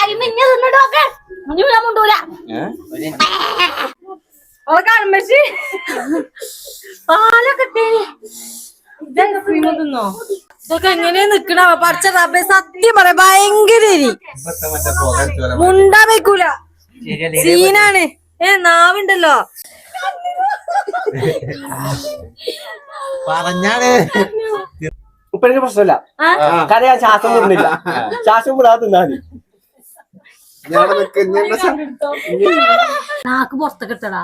Time ഇന്നെ തിന്നിട്ടൊക്കെ ഞാൻ മുണ്ടൂല കാണുമ്പോ പാലൊക്കെ തിന്നോ ഇതൊക്കെ എങ്ങനെയാ നിക്കണ പറിച്ച റബ്ബെ സത്യം പറയാ ഭയങ്കര മുണ്ടാ വെക്കൂല സീനാണ് നാവുണ്ടല്ലോ പറഞ്ഞാണ് ഉപ്പനിക്ക് പ്രശ്നമില്ല കാരണം ഞാൻ ശ്വാസം വിടുന്നില്ല ശ്വാസം വിടാതെ തിന്നാതി നാക്ക് പുറത്തൊക്കെ ഇട്ടടാ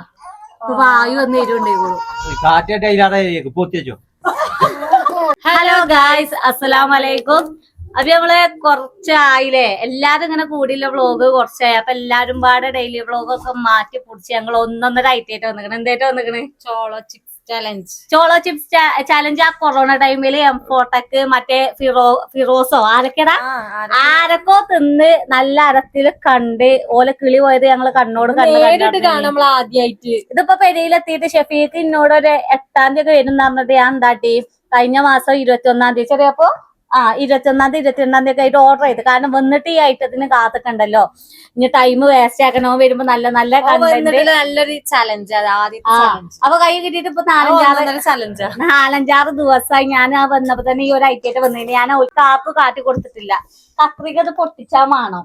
വായു വന്ന് എരുണ്ടായിക്കോളൂ ഹലോ ഗായ്സ് അസ്സലാമലൈക്കും അപ്പൊ നമ്മള് കുറച്ചായില്ലേ എല്ലാരും ഇങ്ങനെ കൂടിയുള്ള വ്ളോഗ് കുറച്ചായി അപ്പൊ എല്ലാരും പാടെ ഡെയിലി വ്ളോഗ് ഒക്കെ മാറ്റി പൊടിച്ച് ഞങ്ങൾ ഒന്നൊന്നര ഐറ്റായിട്ട് വന്നിക്കണ് എന്തായിട്ട് വന്നിക്കണ് ചോളോ ചിപ്സ് ചാലഞ്ച് ആ കൊറോണ ടൈമില് എംഫോട്ടക്ക് മറ്റേ ഫിറോസോ ആരൊക്കെടാ ആരൊക്കെ തിന്ന് നല്ല അരത്തില് കണ്ട് ഓലെ കിളി പോയത് ഞങ്ങള് കണ്ണോട് കണ്ടിട്ട് നമ്മൾ ആദ്യമായിട്ട് ഇതിപ്പോ പെരയിലെത്തിയിട്ട് ഷെഫീക്ക് ഇന്നോട് ഒരു 8-ാം തീയതി ഒക്കെ വരും പറഞ്ഞിട്ട് ഞാൻ എന്താട്ടി കഴിഞ്ഞ മാസം 21-ാം തീയതി ചെറിയപ്പോ 21-ാം തീയതി 22-ാം തീയതി ഒക്കെ ആയിട്ട് ഓർഡർ ചെയ്ത് കാരണം വന്നിട്ട് ഈ ഐറ്റത്തിന് കാത്തിട്ടുണ്ടല്ലോ ഇനി ടൈം വേസ്റ്റ് ആക്കണോ വരുമ്പോ നല്ല നല്ല നല്ലൊരു ചലഞ്ച് അപ്പൊ കൈ കിട്ടിയിട്ട് ഇപ്പൊ 4-5 ദിവസമായി ഞാൻ ആ വന്നപ്പോ തന്നെ ഈ ഒരു ഐറ്റമായിട്ട് വന്നതിന് ഞാൻ ഒരു കാപ്പ് കാട്ടി കൊടുത്തിട്ടില്ല കത്രിക അത് പൊട്ടിച്ചാ വേണം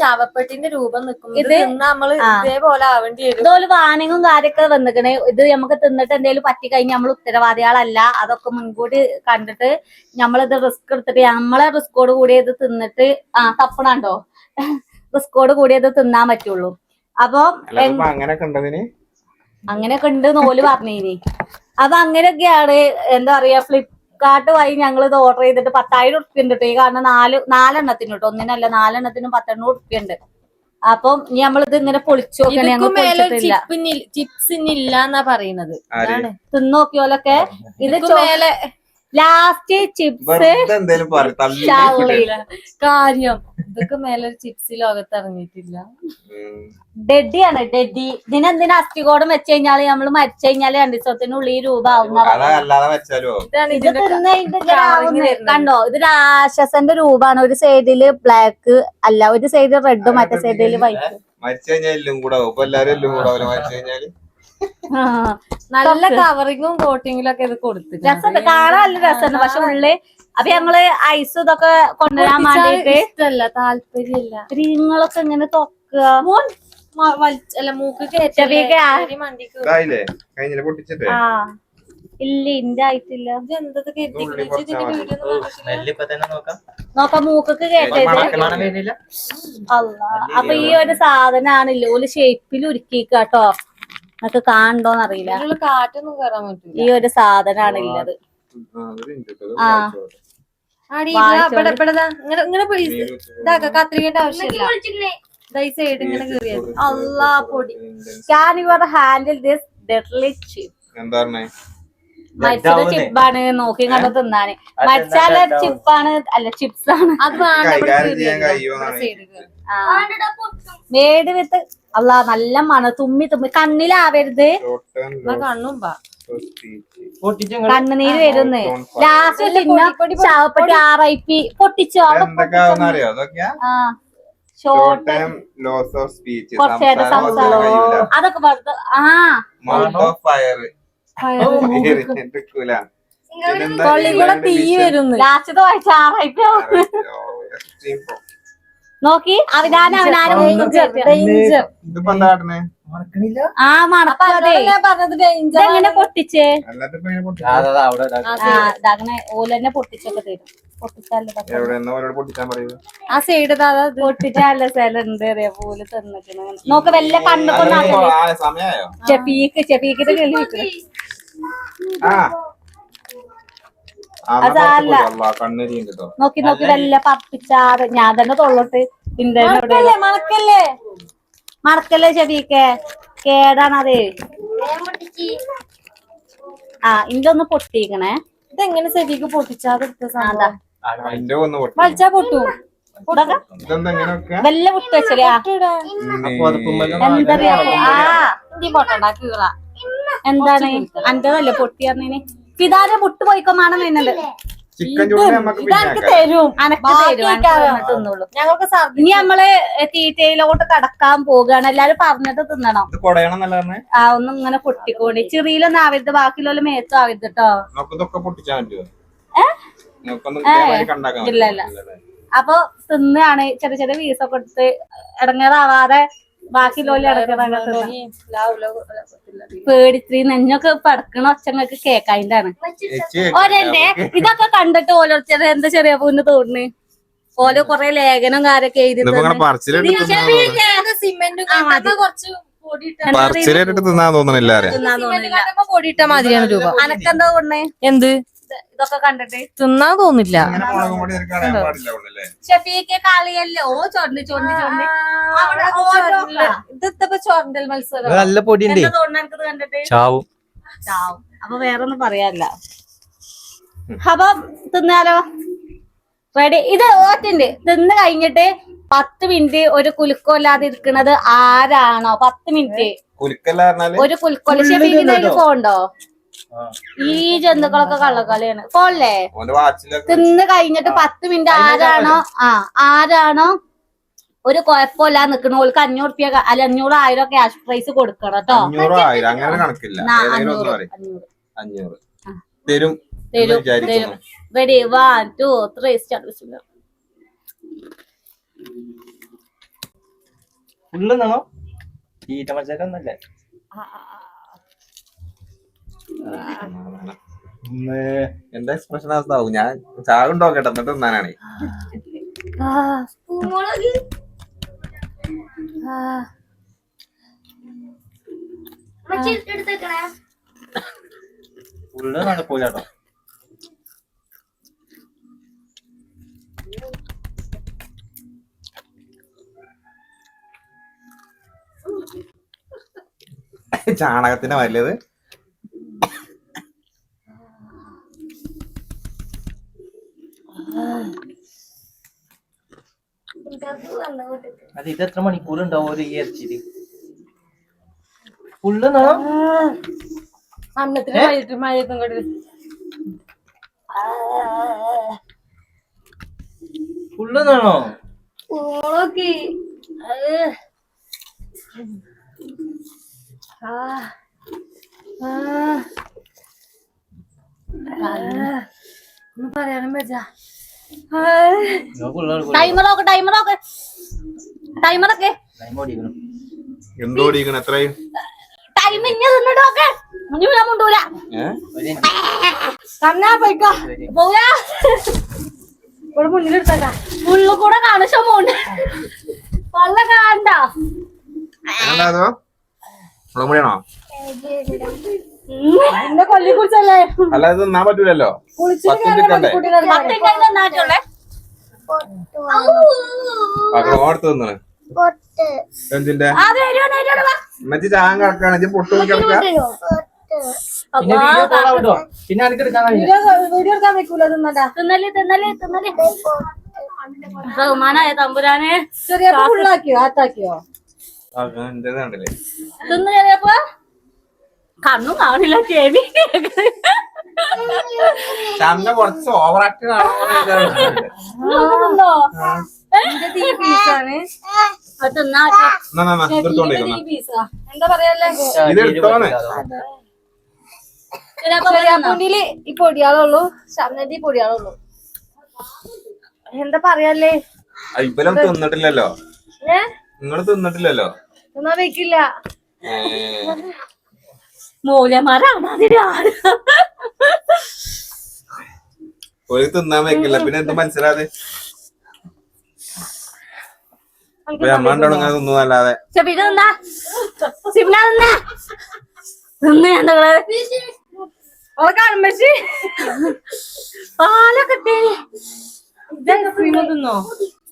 ശവപ്പെട്ടിന്റെ രൂപം നിൽക്കും ഇത് നമ്മള് ഇതേപോലെ ആവേണ്ടി വരും ഇതുപോലെ വാണിങ്ങും കാര്യമൊക്കെ വന്നിക്കണേ ഇത് നമുക്ക് തിന്നിട്ട് എന്തെങ്കിലും പറ്റിക്കഴിഞ്ഞാൽ നമ്മൾ ഉത്തരവാദികളല്ല അതൊക്കെ മുൻകൂട്ടി കണ്ടിട്ട് നമ്മളിത് റിസ്ക് എടുത്തിട്ട് നമ്മളെ റിസ്കോട് കൂടി ഇത് തിന്നിട്ട് തപ്പണുണ്ടോ റിസ്കോട് കൂടി ഇത് തിന്നാൻ പറ്റുള്ളൂ അപ്പൊ അങ്ങനെയൊക്കെ ഉണ്ട് നോല് പറഞ്ഞേനി അപ്പൊ അങ്ങനെയൊക്കെയാണ് എന്താ പറയാ ഫ്ലിപ്കാർട്ട് വഴി ഞങ്ങൾ ഇത് ഓർഡർ ചെയ്തിട്ട് 10,000 ഉറുപ്പ്യ ഉണ്ട് കേട്ടോ ഈ കാരണം 4 കേട്ടോ ഒന്നിനല്ല 4 10,000 ഉറുപ്പ്യ ഉണ്ട് അപ്പം നമ്മളിത് ഇങ്ങനെ പൊളിച്ചു ചിപ്സിനില്ലാന്നാ പറയുന്നത് തിന്നോക്കിയോലൊക്കെ ഇത് ലാസ്റ്റ് ചിപ്സ് കാര്യം ഇതൊക്കെ മേലെ ചിപ്സ് ലോകത്ത് ഇറങ്ങിയിട്ടില്ല ഡെഡിയാണ് ഡെഡി ഇതിനെന്തിനാ അസ്ഥികോടം വെച്ച് കഴിഞ്ഞാല് നമ്മള് മരിച്ചു കഴിഞ്ഞാല് 2 ദിവസത്തിനുള്ളിൽ രൂപ ആവുന്ന കണ്ടോ ഇത് രാക്ഷസന്റെ രൂപമാണ് ഒരു സൈഡില് ബ്ലാക്ക് അല്ല ഒരു സൈഡ് റെഡ് മറ്റേ സൈഡില് വൈറ്റ് മരിച്ചു കഴിഞ്ഞാൽ എല്ലും കൂടെ മരിച്ചു കഴിഞ്ഞാല് നല്ല കവറിങ്ങും കോട്ടിങ്ങിലും ഒക്കെ ഇത് കൊടുത്തു രസമുണ്ട് കാണാൻ നല്ല രസമുണ്ട് പക്ഷെ ഉള്ളില് അപ്പൊ ഞങ്ങള് ഐസ് ഇതൊക്കെ കൊണ്ടുവരാൻ വേണ്ടിട്ട് ഇഷ്ടല്ല താല്പര്യമില്ല നിങ്ങളൊക്കെ എങ്ങനെ തൊക്കുക അല്ല മൂക്ക് ഇല്ല ഇന്റെ ആയിട്ടില്ല നോക്കാം മൂക്കൊക്കെ കേട്ടത് അല്ല അപ്പൊ ഈ ഒരു സാധനാണല്ലോ ഒരു ഷേപ്പിൽ ഉരുക്കിക്കാട്ടോ നമുക്ക് കാണണ്ടോന്ന് അറിയില്ല കാറ്റൊന്നും കയറാൻ പറ്റില്ല ഈ ഒരു സാധനാണ് ഉള്ളത് കത്രികേണ്ട ആവശ്യമില്ല അല്ലാ പൊടി can your handle this deadly chip മരിച്ചത് ചിപ്പാണ് നോക്കി കണ്ടു തിന്നാന് മരിച്ചാല ചിപ്പാണ് അല്ല ചിപ്സ് ആണ് അത് മേട് വിത്ത് അല്ല നല്ല മണ തുമ്മി കണ്ണിലാവരുത് കണ്ണും കണ്ണുനീര് വരുന്നേ ലാസ്റ്റ് ചാവപ്പെട്ടി RIP പൊട്ടിച്ചോ കുറച്ചേരം സംസാരം അതൊക്കെ കൊള്ളിക്കൂടെ തീ വരുന്നു ലാസ്റ്റ് വായിച്ച RIP നോക്കി അവനാനും പറഞ്ഞത് പൊട്ടിച്ചേ അങ്ങനെ ഓലെന്നെ പൊട്ടിച്ചൊക്കെ തരും ആ സൈഡ് പൊട്ടിച്ചാല സ്ഥലമുണ്ട് പോലെ തന്നിക്കണ നോക്ക വല്ല കണ്ണൊക്കെ ചെപ്പീക്കിട്ട് കേൾവിക്കണ അതല്ല നോക്കി നോക്കി വല്ല പപ്പിച്ചാറ് ഞാൻ തന്നെ തൊള്ളോട്ട് മണക്കല്ലേ ചെവിയൊക്കെ കേടാണതേ ഇന്റെ ഒന്ന് പൊട്ടിക്കണേ ഇതെങ്ങനെ ചെവിക്ക് പൊട്ടിച്ചാതെടുത്ത സാധാ വലിച്ചാ പൊട്ടു വല്ല പൊട്ടി വെച്ചല്ലേ എന്താണ് അന്റേതല്ലേ പൊട്ടി പറഞ്ഞതിന് പിതാരെ മുട്ട് പോയിക്കോമാണെന്ന് എന്നുണ്ട് ചിക്കൻ ചൂട് നമുക്ക് ഇതനക്ക് തരും അനക്ക് തരും തിന്നുള്ളൂ. ഞങ്ങൾക്ക് ഇനി നമ്മള് തീറ്റയിലോട്ട് കടക്കാൻ പോവുകയാണ്. എല്ലാരും പറഞ്ഞിട്ട് തിന്നണം. ഇത് കൊടയണമെന്നല്ല പറഞ്ഞേ. ആ ഒന്നും ഇങ്ങനെ പൊട്ടിക്കോണ്ടി. ചെറിയിലൊന്നും ആവരുത്, ബാക്കിയുള്ള മേത്തും ആവരുത് കേട്ടോ. നമുക്കിതൊക്കെ പൊട്ടിച്ചാൻ പറ്റുമോ? ഇല്ല ഇല്ല. അപ്പൊ തിന്നാണ് ചെറിയ ചെറിയ പീസൊക്കെ എടുത്ത് ഇടങ്ങേറാവാതെ ബാക്കിയുള്ള പേടിത്രീ നെഞ്ഞൊക്കെ പടക്കണ ഒച്ചങ്ങൾക്ക് കേക്കായിട്ടാണ്. ഓരല്ലേ ഇതൊക്കെ കണ്ടിട്ട് ഓരോരുത്തർ എന്താ ചെറിയ പൂന്ന് തോന്നുന്നു. ഓരോ കൊറേ ലേഖനം കാര്യൊക്കെ എഴുതി തിന്നാൻ തോന്നണില്ല. പൊടിയിട്ട മാതിരിയാണ് രൂപ. അനക്കെന്താ തോന്നണേ? എന്ത് ഇതൊക്കെ കണ്ടിട്ട് തിന്നാൻ തോന്നില്ല. ഷെഫീക്ക് കളിയല്ലോ ചൊണ്ടി ചൊണ്ടി ചൊണ്ടി. ഇതിപ്പോ ചോരണ്ടൽ മത്സരം നല്ല പൊടിയുണ്ട്. എന്താ തോന്നുന്നു എനിക്കത് കണ്ടിട്ട്? ചാവും. ചാവും. അപ്പൊ വേറൊന്നും പറയാനില്ല. അപ്പൊ തിന്നാലോ? റെഡി. ഇത് ഓറ്റുണ്ട്. തിന്ന് കഴിഞ്ഞിട്ട് 10 മിനിറ്റ് ഒരു കുലുക്കമില്ലാതെ ഇരിക്കണത് ആരാണോ? 10 മിനിറ്റ് ഒരു കുലുക്കോല. ഷെഫീക്കിന്റെ ഫോണ്ടോ? ഈ ജന്തുക്കളൊക്കെ കള്ളക്കളിയാണ്. ഫോണില്ലേ? തിന്ന് കഴിഞ്ഞിട്ട് 10 മിനിറ്റ് ആരാണോ ഒരു കുഴപ്പമില്ല നിക്കണ ഓൾക്ക് 500 റുപ്യ അല്ല 500,000 ക്യാഷ് പ്രൈസ് കൊടുക്കണം കേട്ടോ. 500 തരും. Ready 1 2 3 start. ഫുള്ളാണോ? തീറ്റ മത്സരമൊന്നല്ലേ? എന്താ എക്സ്പ്രഷൻ അവസ്ഥാവും? ഞാൻ ചാകുണ്ടോ കേട്ടോ എന്നിട്ട് തിന്നാനാണ്. ഫുള്ള് നടക്കൂലോ. ചാണകത്തിന്റെ വല്ലത് അത് ഇത് എത്ര മണിക്കൂർ ഉണ്ടാവും ഒരു ഇറച്ചില്? ഫുള്ള് അന്നത്തിന് മഴയത്തും കണ്ടു. ഫുള്ള് നാണോ? ഒന്നും പറയാനും പറ്റാ. ടൈമറൊക്കെ എന്തോടിക്കണം എത്രയും ടൈം ഇങ്ങനെ തിന്നിട്ടൊക്കെ മുണ്ടൂല. കണ്ണാ പോയിക്കോ പോയാ ഇവിടെ മുന്നിലെടുത്തേക്കാ. ഉള്ളു കൂടെ കാണിച്ച മോണ്ട് പള്ള കാണ്ട മുളകുപൊടിയാണോ? എന്നെ കൊല്ലി കുറിച്ചല്ലേ? അല്ലാതെ തിന്നാൻ പറ്റൂലല്ലോ. 10 മിനിറ്റ് ഓർത്ത് തിന്നണ്. എന്തിന്റെ മറ്റേ ചാൻ കിടക്കാണ് പൊട്ടു കിടക്ക. പിന്നെ എനിക്ക് എടുക്കാൻ വീഡിയോ എടുക്കാൻ വെക്കൂല. തിന്നല്ലേ ബഹുമാനായ തമ്പുരാനെ. ചെറിയ ഫുള്ളാക്കിയോ ആത്താക്കിയോ? കണ്ടില്ലേ തിന്നു ചെറിയപ്പോ കണ്ണും കാണില്ല ചെവി ചന്ത കുറച്ച് ഓവർ ആക്ട് എന്താ പറയാല്ലേ? ചെറിയാപ്പൂണ്ടില് ഈ പൊടിയാളുള്ളൂ, ഷർണന്റെ ഈ പൊടിയാളുള്ളൂ. എന്താ പറയാല്ലേ? ഇവരും തിന്നിട്ടില്ലല്ലോ. നിങ്ങള് തിന്നിട്ടില്ലല്ലോ. എന്നാ വെക്കില്ല. മൂലമാരാണ് ഒരു തിന്നാൻ വെക്കില്ല. പിന്നെ എന്ത് മനസ്സിലാതെ അമ്മണ്ടോങ്ങനെ തിന്നു അല്ലാതെ പാലൊക്കെ തിന്നോ?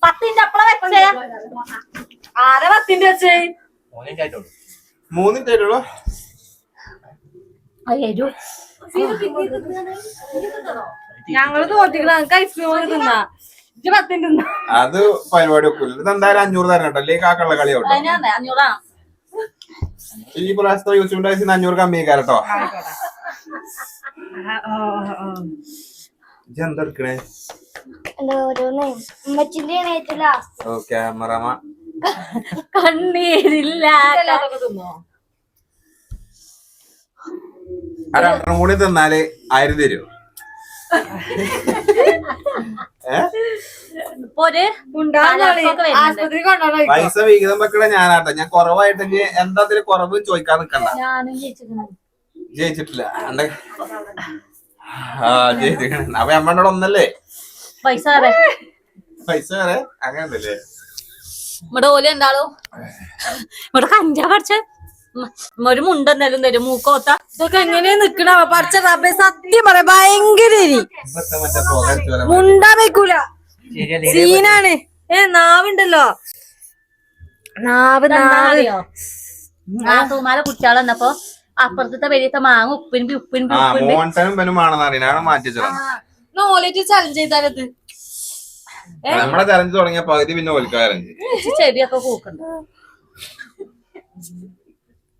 10ന്റെ അപ്പള വെച്ചേ. ആരെ 10ന്റെ വെച്ചേ? 3 മിനിറ്റ് ഞങ്ങള് തോറ്റിക്കണം. ഞങ്ങൾക്ക് ഐസ്ക്രീം ഒക്കെ തിന്നാ. 10ന്റെ തിന്നാ. അത് പരിപാടി വെക്കൂല. ഇത് എന്തായാലും 500 തരണം കേട്ടോ. അല്ലെങ്കിൽ കാക്കുള്ള കളി ആവട്ടെ. 500 ഈ പ്രാവശ്യത്തെ യൂട്യൂബ് 500 കമ്മിക്കാരട്ടോ. ഇജ്ജ് എന്താ എടുക്കണേ? ഓ ക്യാമറമാ കണ്ണീരില്ല തിന്നോ ആ രണ്ടെണ്ണം കൂടി തിന്നാല് 1000 തരുമോ? ഇപ്പൊ ഒരു തലക്കൊക്കെ വരുന്നുണ്ട്. ആശുപത്രി കൊണ്ടോ പൈസ വിഹിതം വെക്കണ ഞാനാട്ടെ. ഞാൻ കുറവായിട്ട് എന്താ അതില് കുറവ് ചോദിക്കാൻ നിക്കണ്ട. ഞാനും ചേച്ചിക്കണം ജയിച്ചിട്ടില്ല ജയിച്ചിട്ടുണ്ട്. അപ്പൊ അമ്മയുടെ ഒന്നല്ലേ പൈസ പൈസ വേറെ അങ്ങനല്ലേ? ഇവിടെ ഓല് ഉണ്ടാളോ ഇവിടെ കഞ്ചാ പഠിച്ച ഒരു മുണ്ടെന്നാലും തരും മൂക്കോത്ത. ഇതൊക്കെ എങ്ങനെയാ നിക്കണ പഠിച്ച റബ്ബേ സത്യം പറയാ ഭയങ്കര എരി. ഇപ്പത്തെ മറ്റേ പുക അടിച്ച് വരാൻ മുണ്ടാൻ വെക്കൂല സീനാണ്. നാവുണ്ടല്ലോ നാവ് നാവ് അറിയോ നാത്തുമാരെ കുട്ടികളെ വന്നപ്പോ അപ്പുറത്തെ വലിയത്തെ മാങ്ങ ഉപ്പിന് മോഹൻസനും ബനുമാണെന്ന് അറിയാനാണ് മാറ്റി വെച്ചത്. നോളേറ്റ് ചലഞ്ച് ചെയ്താലത് നമ്മളെ ചലഞ്ച് തുടങ്ങിയ പകുതി പിന്നെ ഓൽക്ക ചലഞ്ച്. ചെവിയൊക്കെ കൂക്കണ്ട.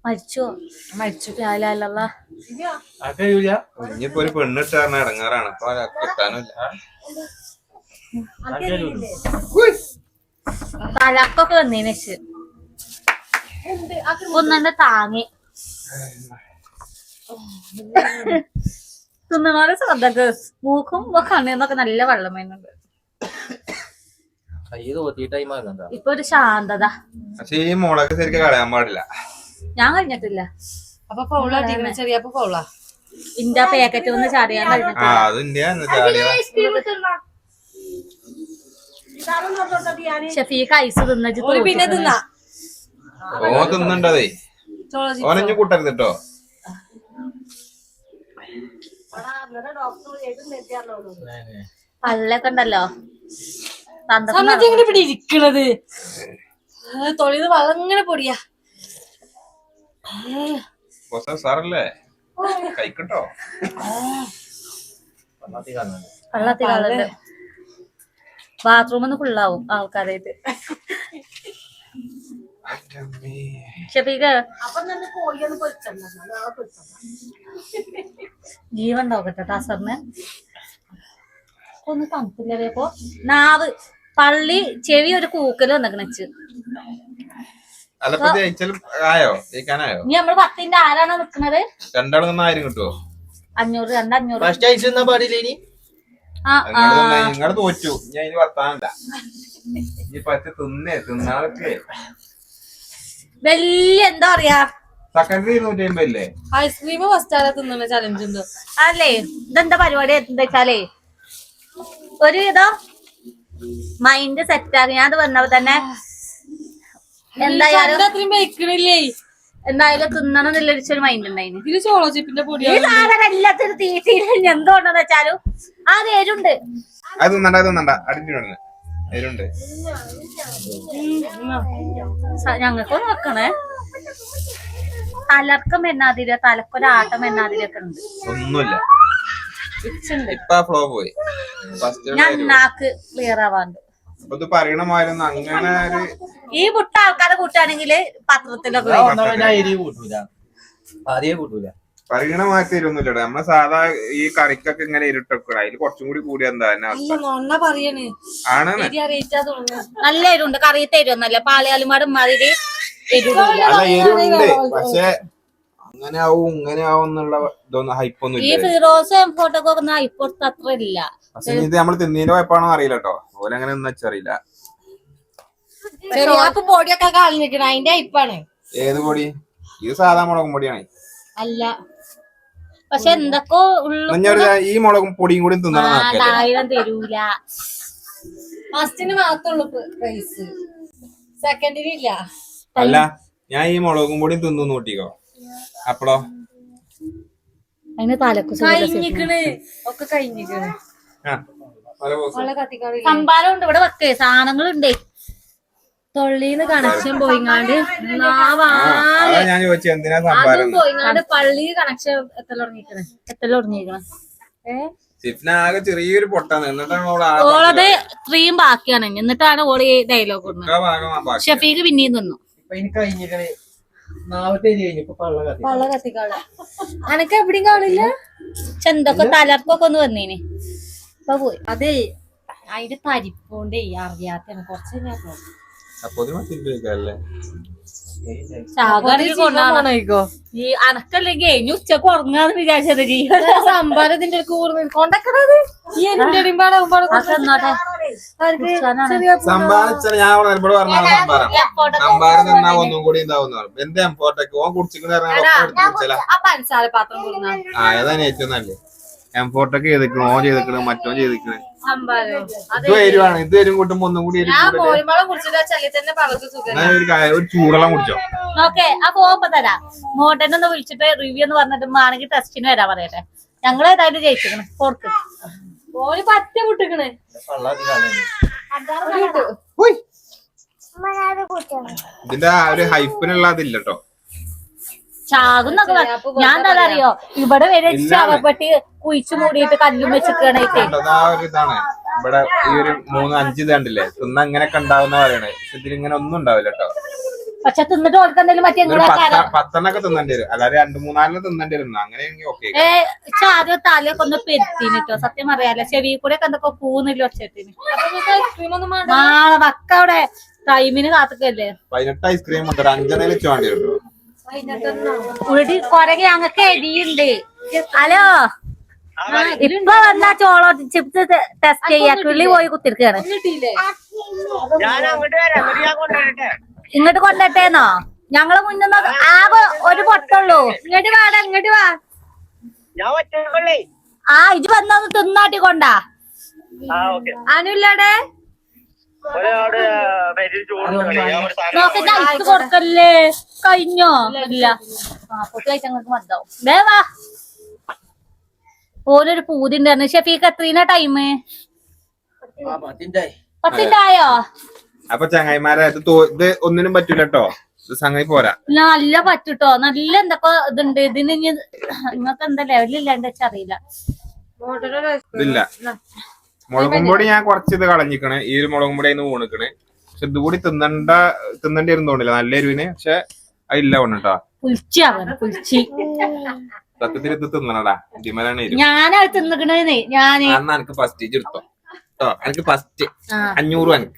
മരിച്ചു ലാലല്ല ഇനിയിപ്പോ ഒരു പെണ്ണിട്ട് കാരണം ഇടങ്ങാറാണ്. അപ്പൊ കിട്ടാനില്ല. തലക്കൊക്കെ വന്നേന് വെച്ച് ഒന്നെ താങ്ങി തിന്നണോടെ ശ്രദ്ധക്ക് മൂക്കും കണ്ണിന്നൊക്കെ നല്ല വെള്ളം വരുന്നുണ്ട്. ഇപ്പൊ ഒരു ശാന്തത. പക്ഷെ ഈ മുളക് ശരിക്കും കളയാൻ പാടില്ല. ഞാൻ കഴിഞ്ഞിട്ടില്ല. അപ്പൊ പൗള ചെറിയ പൗള ഇന്റെ പാക്കറ്റ് ഒന്ന് ചറിയാൻ കഴിഞ്ഞിട്ടില്ല. ഷഫീഖ് ഐസ് തിന്നു പിന്നെ തിന്നാ ഓ തിന്നുണ്ടതേ. ഓനഞ്ഞു കൂട്ടരുത് കേട്ടോ. പല്ലൊക്കെ ഉണ്ടല്ലോ ഇവിടെ ഇരിക്കണത് തൊളിത് വെള്ളം ഇങ്ങനെ പൊടിയാ. സാറല്ലേ കഴിക്കട്ടോ. വെള്ളത്തി കളണ്ട് ബാത്റൂമൊന്ന് ഫുള്ളാവും ആൾക്കാരായിട്ട്. ഷഫീഖ് ജീവൻ ഉണ്ടാവട്ടെ ടസറിന് ഒന്ന് തണുപ്പില്ലേ. അപ്പൊ നാവ് പള്ളി ചെവി ഒരു കൂക്കല് വന്നിക്കണച്ച്. ആയോ ജയിക്കാനായോ? ഇനി നമ്മള് 10ന്റെ ആരാണ് നിക്കണത്? രണ്ടാളും നിന്ന് 1000 കിട്ടുവോ? 500 500. നിങ്ങള് തോറ്റു. ഞാൻ ഇനി വർത്താനല്ല. ഇനി പറ്റി തിന്നാളൊക്കെ വലിയ എന്താ പറയാ സെക്കൻഡറി 250 ഇല്ലേ? ഐസ്ക്രീം ഫസ്റ്റ് ആരാ തിന്നണ ചലഞ്ച് ഉണ്ട്. അല്ലേ ഇതെന്താ പരിപാടി എന്താ വെച്ചാലേ ഒരു ഇതോ മൈൻഡ് സെറ്റ് ആക്കി. ഞാൻ അത് വന്നപ്പോ തന്നെ എന്തായാലും അത്രയും വെക്കണില്ലേ എന്തായാലും തിന്നണം എന്നുള്ളൊരു മൈൻഡ് ഉണ്ടായിന്. ഇതില് ചോളോ ചിപ്പിന്റെ പൊടി ഈ സാധനം എല്ലാത്തിനും തീറ്റയിൽ എന്തുകൊണ്ടെന്ന് വെച്ചാലും അത് എരുണ്ട്. അത് തിന്നണ്ട അടിഞ്ഞിടുന്നു എരുണ്ട്. ഞങ്ങൾക്കൊന്ന് വെക്കണേ. തലർക്കം എന്നാതിരി തലക്കൊരാട്ടം എന്നാതിരിയൊക്കെ ഉണ്ട്. ഒന്നുമില്ല. ഇപ്പൊ ഫ്ലോ പോയി. ഞാൻ നാക്ക് ക്ലിയർ ആവാണ്ട്. അപ്പൊ ഇത് പറയണമായിരുന്നു അങ്ങനെ ഒരു ഈ മുട്ട ആൾക്കാരെ കൂട്ടുകയാണെങ്കിൽ പത്രത്തിലൊക്കെ പറയണ മാറ്റി തരുന്നില്ലട. നമ്മളെ സാധാ ഈ കറിക്കൊക്കെ ഇങ്ങനെ ഇരുട്ടൊക്കെ അതിൽ കുറച്ചും കൂടി കൂടി എന്താ പറയണേ ആണ്. നല്ല എരുണ്ട്. കറി തരുന്നല്ല പാലയാലുമാട് മാതിരി അല്ല എരുണ്ട്. പക്ഷെ അങ്ങനെ ആവും ഇങ്ങനെ ആവും എന്നുള്ള ഇതൊന്നും ഹൈപ്പൊന്നും ഈ ഇല്ല. ഫിറോസ് ഫോട്ടോക്കെ ഒന്നും ഹൈപ്പോട്ട് അത്ര ഇല്ല. പക്ഷെ ഇത് നമ്മള് തിന്നീന്റെ കുഴപ്പമാണോ അറിയില്ല കേട്ടോ. ഓരങ്ങനെ ഒന്നും വെച്ചറിയില്ല. പൊടിയൊക്കെ കളഞ്ഞിരിക്കണ അതിന്റെ അയപ്പാണ്. ഏത് പൊടി? ഇത് സാധാ മുളകും പൊടിയാണ്. അല്ല പക്ഷെ എന്തൊക്കെ ഈ മുളകും പൊടിയും കൂടി തിന്നണം. 1000 തരൂല. ഫസ്റ്റിന് മാത്രമുള്ളൂ പ്രൈസ്, സെക്കൻഡിന് ഇല്ല. അല്ല ഞാൻ ഈ മുളകും പൊടിയും തിന്നു നോട്ടിക്കോ. അപ്പളോ അതിന് തലക്ക് കഴിഞ്ഞിക്കണ് ഒക്കെ കഴിഞ്ഞിക്കണ്. സംഭാരം ഉണ്ട് ഇവിടെ വെക്കേ സാധനങ്ങളുണ്ടേ. തൊള്ളിന്ന് കണക്ഷൻ പോയിങ്ങാണ്ട് ഞാൻ ചോദിച്ചു എന്തിനാ അതും സംഭാരം. പോയിങ്ങാണ്ട് പള്ളി കണക്ഷൻ എത്തലുടങ്ങിക്കണ്. സിഫ്ന ആകെ ചെറിയൊരു പൊട്ടാണ്. എന്നിട്ടാണ് ഓളത് ക്രീം ബാക്കിയാണ്. എന്നിട്ടാണ് ഓള് ഈ ഡയലോഗ് ഇടുന്നത്. ഷഫീഖ് പിന്നെയും തിന്നു. പള്ള കത്തിക്കാള അനക്ക് എവിടെയും കാണില്ല. ചെന്തൊക്കെ തലർക്കൊക്കെ ഒന്ന് വന്നീന്. ഇപ്പൊ പോയി. അതെ അതിന്റെ തരിപ്പോണ്ടേ അറിയാത്ത കുറച്ച് അപ്പൊ കൊണ്ടാണോ ഈ അനക്കല്ലെങ്കിൽ ഇനി ഉച്ചക്ക് ഉറങ്ങാന്ന് വിചാരിച്ചത് സംഭാരം ഇതിന്റെ കൊണ്ടക്കണത് ഈ എന്റെ സംഭാരം ഞാൻ എന്നോട് പറഞ്ഞ സംഭാരം തിന്നാ ഒന്നും കൂടി ഉണ്ടാവുന്ന എന്റെ എംപോർട്ടൊക്കെ ഓൻ കുടിച്ചിട്ട് ആ പഞ്ചസാര പാത്രം കൊടുന്ന ഏതാണ് ഏറ്റവും നല്ലത് എംപോർട്ടൊക്കെ ചെയ്തിക്കണോ ഓൻ ചെയ്തിക്കണോ മറ്റോ ചെയ്തിക്കണേ സംഭാരം ഇത് വരുവാണ് ഇത് വരും കൂട്ടുമ്പോ ഒന്നും കൂടി ഞാൻ മോരുമളം കുടിച്ചിട്ട് ചളി തന്നെ പറഞ്ഞു സുഖം ഒരു ചൂടെല്ലാം കുടിച്ചോ. ഓക്കെ ആ പോകുമ്പോ തരാം. മോട്ടനൊന്ന് വിളിച്ചിട്ട് റിവ്യൂ എന്ന് പറഞ്ഞിട്ട് ആണെങ്കിൽ ടെസ്റ്റിന് വരാൻ പറയട്ടെ. ഞങ്ങൾ ഏതായാലും ജയിച്ചിക്കണ് കൊടുക്ക്. ഓര് പറ്റ വിട്ടിക്കണ് ഇതിന്റെ ആ ഒരു ഹൈപ്പിനുള്ള അതില്ലട്ടോ. ചാകുന്നൊക്കെ ഞാൻ എന്താ അറിയോ ഇവിടെ വരെ ചാകപ്പെട്ടി കുഴിച്ചു മൂടിയിട്ട് കല്ലും വെച്ചിട്ടാണേക്ക് ആ ഒരു ഇതാണ് ഇവിടെ ഈ ഒരു 3-5 ഇത് കണ്ടില്ലേ തിന്ന അങ്ങനെയൊക്കെ ഉണ്ടാവുന്ന പറയണേ. പക്ഷെ ഇതിലിങ്ങനെ ഒന്നും ഉണ്ടാവില്ല കേട്ടോ. പക്ഷെ തിന്നിട്ട് ഓർക്കെന്തെങ്കിലും മറ്റേ 10 തിന്നേണ്ടി വരും. അല്ലാതെ 2-3 തിന്നേണ്ടി വരും. അങ്ങനെയെങ്കിൽ ഓക്കെ. ആദ്യം തലയൊക്കെ ഒന്ന് പെരുത്തിനിട്ടോ. സത്യം അറിയാലോ ചെവി കൂടെ ഒക്കെ എന്തൊക്കെ പൂന്നില്ല ഒച്ചത്തിന്. നാളെ വക്ക അവിടെ ടൈമിന് കാത്തുക്കല്ലേ. 18 ഐസ്ക്രീം ഉണ്ട്. 5 വെച്ച് വേണ്ടി വരും. ഉരുടി കൊരകെ ഞങ്ങൾക്ക് എരിയുണ്ട്. ഹലോ ഇപ്പൊ വന്നാ ചോളോ ചിപ്സ് ടെസ്റ്റ് ചെയ്യാ. കിളി പോയി കുത്തിരിക്കാണ്. ഇങ്ങോട്ട് കൊണ്ടിട്ടേന്നോ? ഞങ്ങള് മുന്നേ ആകെ ഒരു പൊട്ടുള്ളൂ. ഇങ്ങോട്ട് വാടാ ഇങ്ങോട്ട് വാ. ആ ഇജ് വന്നൊന്ന് തിന്നാട്ടി കൊണ്ടാ. അനുല്ലാടെ നോക്കി ഐസ് കൊടുക്കല്ലേ. കഴിഞ്ഞോ? ഇല്ല പൊട്ടി കഴിച്ച ഞങ്ങൾക്ക് മതിയാവും. വേവാ ഓരൊരു പൂതി ഉണ്ടായിരുന്നു. ഷെഫീക്ക് എത്രീന ടൈം? 10 അപ്പൊ ചങ്ങായിമാരെ ഇത് ഒന്നിനും പറ്റൂല കേട്ടോ. ഇത് സംഗതി പോരാ. നല്ല പറ്റൂട്ടോ. നല്ല എന്തൊക്കെ ഇതുണ്ട് ഇതിന്. നിങ്ങൾക്ക് എന്താ ലെവലില്ലാണ്ട് വെച്ചറിയില്ല. ഇതില്ല മുളകും പൊടി ഞാൻ കുറച്ച് ഇത് കളഞ്ഞിക്കണ്. ഈ ഒരു മുളകും പൊടി അതിന് വീണിക്കണ്. പക്ഷെ ഇതുകൂടി തിന്നേണ്ടി വരും തോന്നില്ല നല്ല എരിവിന്. പക്ഷെ അതില്ല കൊണ്ടിട്ടോ സത്യത്തിൽ ഇത് തിന്നണടാ. ഇതിമലാണ് എരിവ്. ഞാനത് തിന്നിക്കണേ. ഞാന് എനിക്ക് ഫസ്റ്റ് ചെറുത്തോ കേട്ടോ. എനിക്ക് ഫസ്റ്റ് 500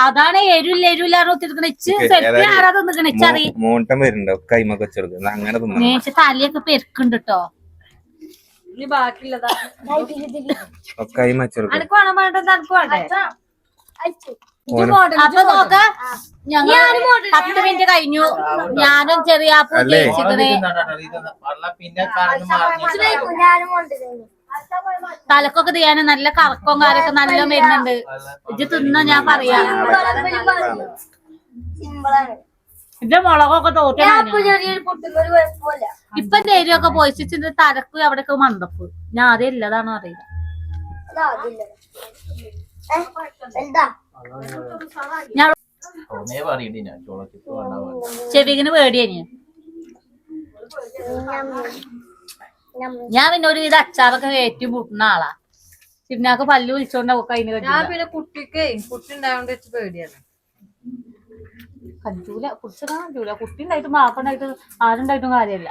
അതാണ് എരുല്ല തിന്നിക്കണ. മോട്ടം വരുന്നുണ്ടോ കൈമൊക്കെ വെച്ചെടുക്കുന്നത് അങ്ങനെ തിന്നു. തലയൊക്കെ പെരുക്കുണ്ട് കേട്ടോ. ബാക്കിയുള്ളതാ കൈമ വെച്ചെടുക്കും. അനക്ക് വേണം വേണ്ട അനക്ക് വേണ്ടേ? അപ്പൊ നോക്ക ഞങ്ങൾ 10 മിനിറ്റ് കഴിഞ്ഞു. ഞാനും ചെറിയ തലക്കൊക്കെ ചെയ്യാനും നല്ല കറക്കവും കാര്യമൊക്കെ നല്ല വരുന്നുണ്ട്. ഇത് തിന്ന ഞാൻ പറയാ. ഇതിന്റെ മുളകൊക്കെ തോറ്റാണ്. ഇപ്പൊ ധൈര്യമൊക്കെ പോയിച്ചിട്ട് തലക്ക് അവിടെയൊക്കെ മണ്ടപ്പ്. ഞാൻ ആദ്യം ഇല്ലതാണോ അറിയില്ല. ചെവിക്കിന് പേടിയഞ്ഞ്. ഞാൻ പിന്നെ ഒരു ഇത് അച്ചാറൊക്കെ കയറ്റി മുട്ടുന്ന ആളാ. ചിന്നാക്ക് പല്ല് വിളിച്ചോണ്ടാവും കയ്യിന്. ഞാൻ പിന്നെ കുട്ടി ഉണ്ടായോണ്ട് വെച്ച് പേടിയാണ്. കഞ്ചൂല കുടിച്ചാ കഞ്ചൂല. കുട്ടി ഉണ്ടായിട്ടും മാപ്പണ്ടായിട്ടും ആരുണ്ടായിട്ടും കാര്യമല്ല.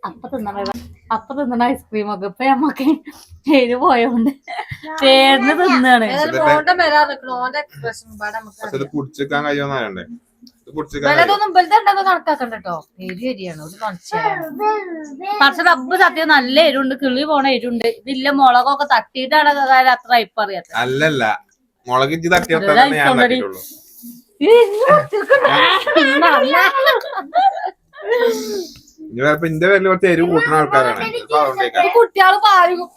അപ്പൊ തിന്നണ ഐസ്ക്രീമൊക്കെ ഇപ്പൊ നമ്മക്ക് പേര് പോയോണ്ട് പേരിന് തിന്നാണ്. കുടിച്ചേക്കാൻ കഴിയുമെന്നറിയണ്ടേ. കണക്കാക്കണ്ടോ പേര് ശരിയാണ്. ഒരു പക്ഷെ റബ്ബ് സത്യം നല്ല എരുണ്ട്. കിളി പോണ എരുണ്ട്. ഇതില്ല മുളകൊക്കെ തട്ടിയിട്ടാണ് അത്ര ഇപ്പൊ അറിയാത്ത. അല്ലല്ല മുളക് ഇഞ്ചി തട്ടിയിട്ടാണ് ഞാൻ തട്ടിയിട്ടുള്ളൂ. ഇന്റെ പേരിൽ കുറച്ച് എരിവ് കൂട്ടുന്ന ആൾക്കാരാണ്. കുട്ടികള്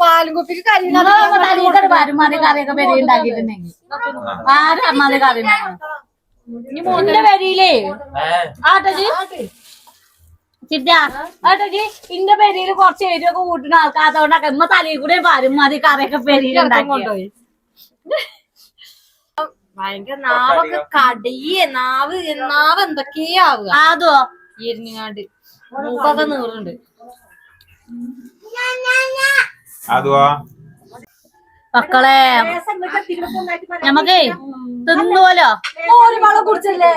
പാലും കുപ്പിക്ക് പരമാതി കറിയൊക്കെ പെരി ഉണ്ടാക്കിയിട്ടുണ്ടെങ്കിൽ ആരമാതി കറി എന്റെ പെരിയിലേ ആട്ടജി ആട്ടജി ഇന്റെ പെരിയിൽ കുറച്ച് എരിവൊക്കെ കൂട്ടുന്ന ആൾക്കാർ. അതുകൊണ്ടൊക്കെ എമ്മ തലയിൽ കൂടെ പരമാതി കറിയൊക്കെ പെരിയിൽ ഉണ്ടാക്കി. ഭയങ്കര നാവൊക്കെ കടിയേ. നാവ് എന്തൊക്കെയാവുക അതോ എരിഞ്ഞാണ്ട് മൂക്കൊക്കെ നീറുണ്ട്. മക്കളെ ഞമ്മക്കേ തിന്നുവല്ലോ. ഒരു വളം കുടിച്ചല്ലേ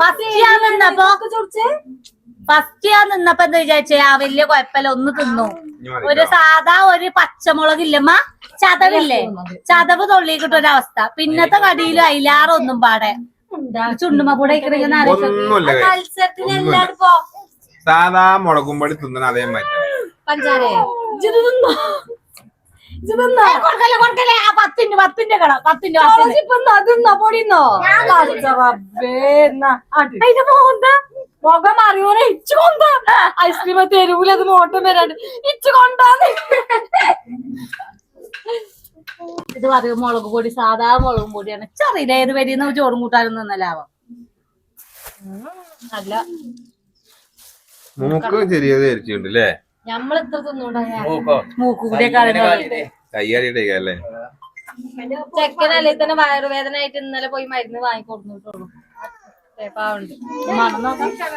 ഫസ്റ്റ് ഞാൻ നിന്നപ്പോ ഫസ്റ്റ് ഞാൻ നിന്നപ്പോ എന്താ വിചാരിച്ചേ ആ വലിയ കുഴപ്പമില്ല ഒന്ന് തിന്നു. ഒരു സാധാ ഒരു പച്ചമുളകില്ലമ്മ ചതവില്ലേ, ചതവ് തൊള്ളിക്കിട്ടൊരവസ്ഥ. പിന്നത്തെ കടിയിലും അയിലാറൊന്നും പാടെ ചുണ്ടുമ്മ കൂടെ മത്സരത്തിന് എല്ലാവരും പോ. സാധാ മുളകും പൊടി തിന്നണ അതേ മാറ്റം. പഞ്ചാര കൊടുക്കല്ലേ ആ 10ന്റെ കട 10ന്റെ പൊടിന്നോ അതിന്റെ മുഖം അറിയോനെ ഇച്ചു കൊണ്ട ഐസ്ക്രീം തെരുവിൽ അത് മോട്ടം വരാണ്ട് ഇച്ചു കൊണ്ടാന്ന്. ഇത് പറയും മുളക് പൊടി സാധാ മുളകും പൊടിയാണ്. ചെറിയില്ല ഏത് വരിയെന്ന് ചോറും കൂട്ടാനും നിന്നലാവാം. അല്ല മൂക്ക് ചെറിയത് ധരിച്ചിട്ടുണ്ട് അല്ലേ? ഞമ്മൾ എത്ര തിന്നൂടാ മൂക്കുകൂടിയ കയ്യാടിയുടെ അല്ലേ? ചെക്കനല്ലേ തന്നെ വയറുവേദന ആയിട്ട് ഇന്നലെ പോയി മരുന്ന് വാങ്ങിക്കൊടുന്നിട്ടുള്ളൂ.